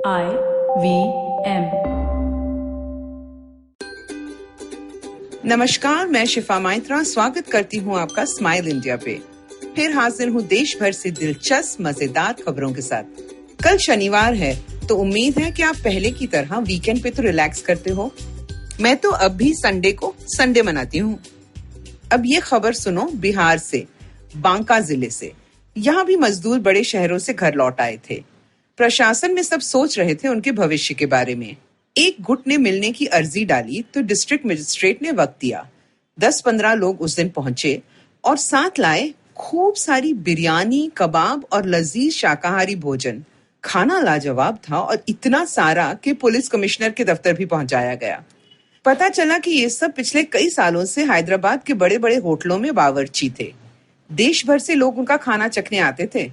IVM। नमस्कार, मैं शिफा माइत्रा स्वागत करती हूँ आपका स्माइल इंडिया पे। फिर हाजिर हूँ देश भर से दिलचस्प मजेदार खबरों के साथ। कल शनिवार है तो उम्मीद है कि आप पहले की तरह वीकेंड पे तो रिलैक्स करते हो। मैं तो अब भी संडे को संडे मनाती हूँ। अब ये खबर सुनो बिहार से, बांका जिले से। यहाँ भी मजदूर बड़े शहरों से घर लौट आए थे। प्रशासन में सब सोच रहे थे उनके भविष्य के बारे में। एक गुट ने मिलने की अर्जी डाली तो डिस्ट्रिक्ट मजिस्ट्रेट ने वक्त दिया। 10-15 लोग उस दिन पहुंचे और साथ लाए खूब सारी बिरयानी, कबाब और लजीज शाकाहारी भोजन। खाना लाजवाब था और इतना सारा कि पुलिस कमिश्नर के दफ्तर भी पहुंचाया गया। पता चला कि ये सब पिछले कई सालों से हैदराबाद के बड़े बड़े होटलों में बावर्ची थे। देश भर से लोग उनका खाना चखने आते थे।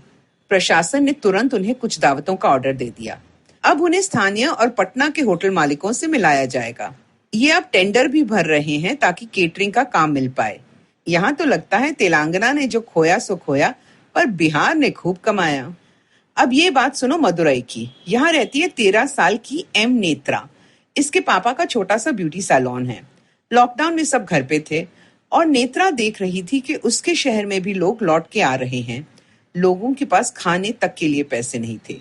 प्रशासन ने तुरंत उन्हें कुछ दावतों का ऑर्डर दे दिया। अब उन्हें स्थानीय और पटना के होटल मालिकों से मिलाया जाएगा। ये अब टेंडर भी भर रहे हैं ताकि केटरिंग का काम मिल पाए। यहाँ तो लगता है तेलंगाना ने जो खोया सो खोया, पर बिहार ने खूब कमाया। अब ये बात सुनो मदुरई की। यहाँ रहती है 13 साल की एम नेत्रा। इसके पापा का छोटा सा ब्यूटी सैलून है। लॉकडाउन में सब घर पे थे और नेत्रा देख रही थी कि उसके शहर में भी लोग लौट के आ रहे हैं। लोगों के पास खाने तक के लिए पैसे नहीं थे।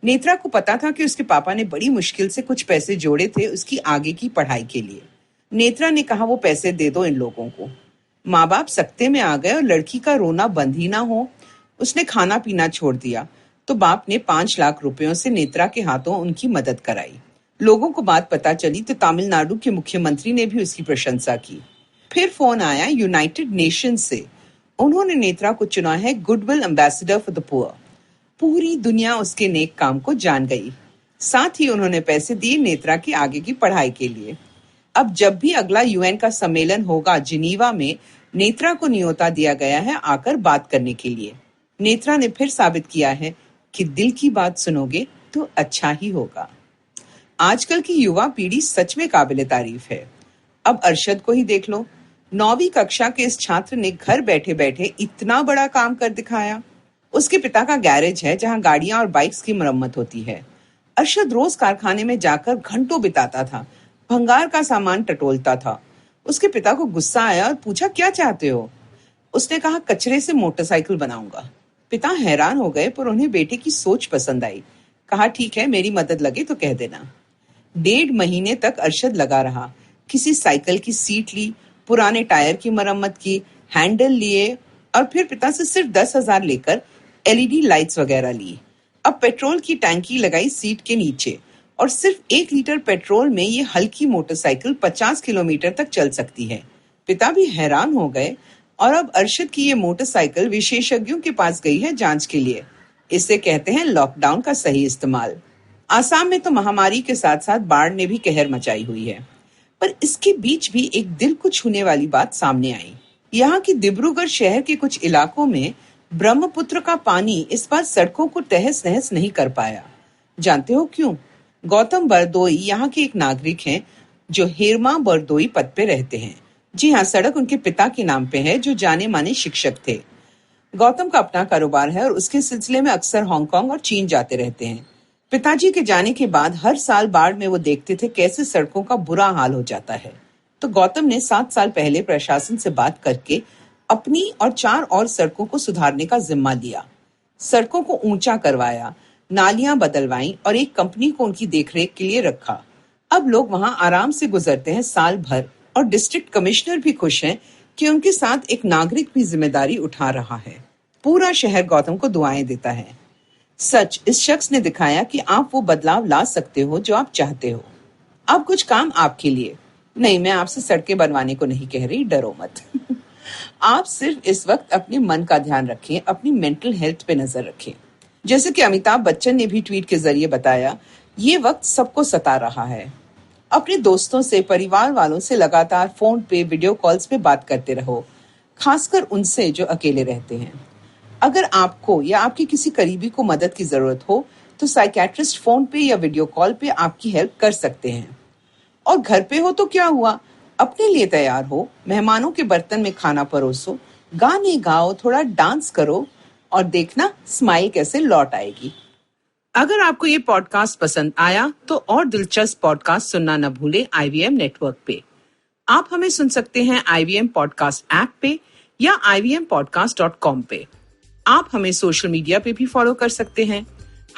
नेत्रा को पता था कि उसके पापा ने बड़ी मुश्किल से कुछ पैसे जोड़े थे उसकी आगे की पढ़ाई के लिए। नेत्रा ने कहा वो पैसे दे दो इन लोगों को। माँ बाप सकते में आ गए और लड़की का रोना बंद ही ना हो। उसने खाना पीना छोड़ दिया तो बाप ने 5 लाख रुपयों से नेत्रा के हाथों उनकी मदद कराई। लोगों को बात पता चली तो तमिलनाडु के मुख्यमंत्री ने भी उसकी प्रशंसा की। फिर फोन आया यूनाइटेड नेशन से। उन्होंने नेत्रा को चुना है goodwill ambassador for the poor. पूरी दुनिया उसके नेक काम को जान गई। साथ ही उन्होंने पैसे दिए नेत्रा की आगे की पढ़ाई के लिए। अब जब भी अगला यूएन का सम्मेलन होगा जिनीवा में, नेत्रा को न्योता दिया गया है आकर बात करने के लिए। नेत्रा ने फिर साबित किया है कि दिल की बात सुनोगे तो अच्छा ही होगा। आजकल की युवा पीढ़ी सच में काबिले तारीफ है। अब अरशद को ही देख लो। 9वीं कक्षा के इस छात्र ने घर बैठे बैठे इतना बड़ा काम कर दिखाया। उसके पिता का गैरेज है जहां गाड़ियां और बाइक्स की मरम्मत होती है। अरशद रोज कारखाने में जाकर घंटों बिताता था, भंगार का सामान टटोलता था। उसके पिता को गुस्सा आया और पूछा, क्या चाहते हो? उसने कहा, कचरे से मोटरसाइकिल बनाऊंगा। पिता हैरान हो गए पर उन्हें बेटे की सोच पसंद आई। कहा, ठीक है, मेरी मदद लगे तो कह देना। 1.5 महीने तक अरशद लगा रहा। किसी साइकिल की सीट ली, पुराने टायर की मरम्मत की, हैंडल लिए और फिर पिता से सिर्फ 10,000 लेकर एलईडी लाइट्स वगैरह ली। अब पेट्रोल की टैंकी लगाई सीट के नीचे और सिर्फ 1 लीटर पेट्रोल में ये हल्की मोटरसाइकिल 50 किलोमीटर तक चल सकती है। पिता भी हैरान हो गए और अब अरशद की ये मोटरसाइकिल विशेषज्ञों के पास गई है जांच के लिए। इसे कहते हैं लॉकडाउन का सही इस्तेमाल। आसाम में तो महामारी के साथ साथ बाढ़ ने भी कहर मचाई हुई है, पर इसके बीच भी एक दिल को छूने वाली बात सामने आई। यहाँ की डिब्रूगढ़ शहर के कुछ इलाकों में ब्रह्मपुत्र का पानी इस बार सड़कों को तहस नहस नहीं कर पाया। जानते हो क्यों? गौतम बरदोई यहाँ के एक नागरिक हैं जो हेरमा बरदोई पद पे रहते हैं। जी हाँ, सड़क उनके पिता के नाम पे है जो जाने माने शिक्षक थे। गौतम का अपना कारोबार है और उसके सिलसिले में अक्सर हांगकांग और चीन जाते रहते हैं। पिताजी के जाने के बाद हर साल बाढ़ में वो देखते थे कैसे सड़कों का बुरा हाल हो जाता है। तो गौतम ने 7 साल पहले प्रशासन से बात करके अपनी और 4 और सड़कों को सुधारने का जिम्मा लिया। सड़कों को ऊंचा करवाया, नालियां बदलवाई और एक कंपनी को उनकी देखरेख के लिए रखा। अब लोग वहां आराम से गुजरते हैं साल भर और डिस्ट्रिक्ट कमिश्नर भी खुश हैं कि उनके साथ एक नागरिक भी जिम्मेदारी उठा रहा है। पूरा शहर गौतम को दुआएं देता है। सच, इस शख्स ने दिखाया कि आप वो बदलाव ला सकते हो जो आप चाहते हो। अब कुछ काम आपके लिए। नहीं, मैं आपसे सड़कें बनवाने को नहीं कह रही, डरो मत। आप सिर्फ इस वक्त अपने मन का ध्यान रखें, अपनी मेंटल हेल्थ पे नजर रखें। जैसे कि अमिताभ बच्चन ने भी ट्वीट के जरिए बताया, ये वक्त सबको सता रहा है। अपने दोस्तों से, परिवार वालों से लगातार फोन पे, वीडियो कॉल्स पे बात करते रहो, खासकर उनसे जो अकेले रहते हैं। अगर आपको या आपके किसी करीबी को मदद की जरूरत हो तो साइकियाट्रिस्ट फोन पे या वीडियो कॉल पे आपकी हेल्प कर सकते हैं। और घर पे हो तो क्या हुआ, अपने लिए तैयार हो, मेहमानों के बर्तन में खाना परोसो, गाने गाओ, थोड़ा डांस करो और देखना स्माइल कैसे लौट आएगी। अगर आपको ये पॉडकास्ट पसंद आया तो और दिलचस्प पॉडकास्ट सुनना न भूलें IVM नेटवर्क पे। आप हमें सुन सकते हैं IVM पॉडकास्ट ऐप पे या ivmpodcast.com पे। आप हमें सोशल मीडिया पे भी फॉलो कर सकते हैं।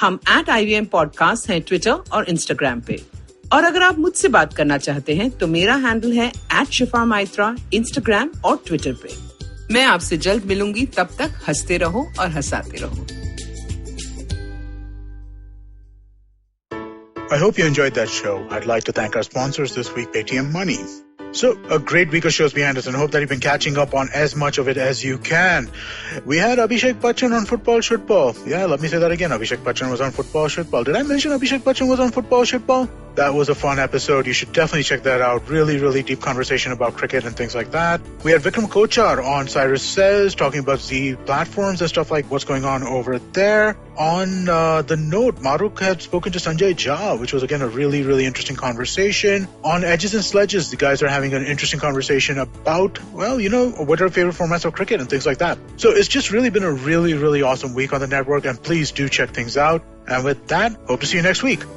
हम @IVM पॉडकास्ट हैं ट्विटर और इंस्टाग्राम पे। और अगर आप मुझसे बात करना चाहते हैं तो मेरा हैंडल है @शिफा माइत्रा इंस्टाग्राम और ट्विटर पे। मैं आपसे जल्द मिलूंगी, तब तक हंसते रहो और हंसाते रहो। I hope you enjoyed that show. I'd like to thank our sponsors this week, Paytm Money. So, a great week of shows behind us, and I hope that you've been catching up on as much of it as you can. We had Abhishek Bachchan on Football Shitball. Yeah, let me say that again. Abhishek Bachchan was on Football Shitball. Did I mention Abhishek Bachchan was on Football Shitball? That was a fun episode. You should definitely check that out. Really, really deep conversation about cricket and things like that. We had Vikram Kochar on Cyrus Says, talking about the platforms and stuff like what's going on over there. On the note, Maruk had spoken to Sanjay Jha, which was again a really, really interesting conversation. On Edges and Sledges, the guys are having an interesting conversation about, well, you know, what are favorite formats of cricket and things like that. So it's just really been a really, really awesome week on the network, and please do check things out. And with that, hope to see you next week.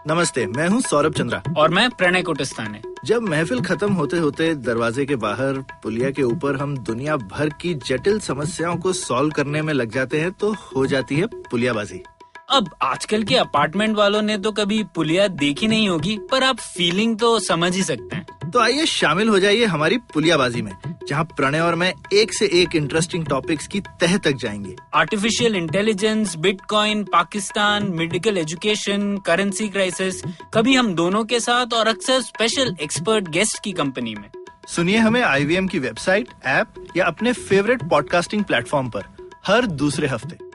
नमस्ते, मैं हूँ सौरभ चंद्रा और मैं प्रणय कोटस्ताने। जब महफिल खत्म होते होते दरवाजे के बाहर पुलिया के ऊपर हम दुनिया भर की जटिल समस्याओं को सॉल्व करने में लग जाते हैं तो हो जाती है पुलियाबाजी। अब आजकल के अपार्टमेंट वालों ने तो कभी पुलिया देखी नहीं होगी, पर आप फीलिंग तो समझ ही सकते हैं। तो आइए शामिल हो जाइए हमारी पुलियाबाजी में, जहाँ प्रणय और मैं एक से एक इंटरेस्टिंग टॉपिक्स की तह तक जाएंगे। Artificial intelligence, bitcoin, Pakistan, medical education, currency crisis, कभी हम दोनों के साथ और अक्सर स्पेशल एक्सपर्ट गेस्ट की कंपनी में। सुनिए हमें IVM की वेबसाइट, ऐप या अपने फेवरेट पॉडकास्टिंग प्लेटफॉर्म पर हर दूसरे हफ्ते।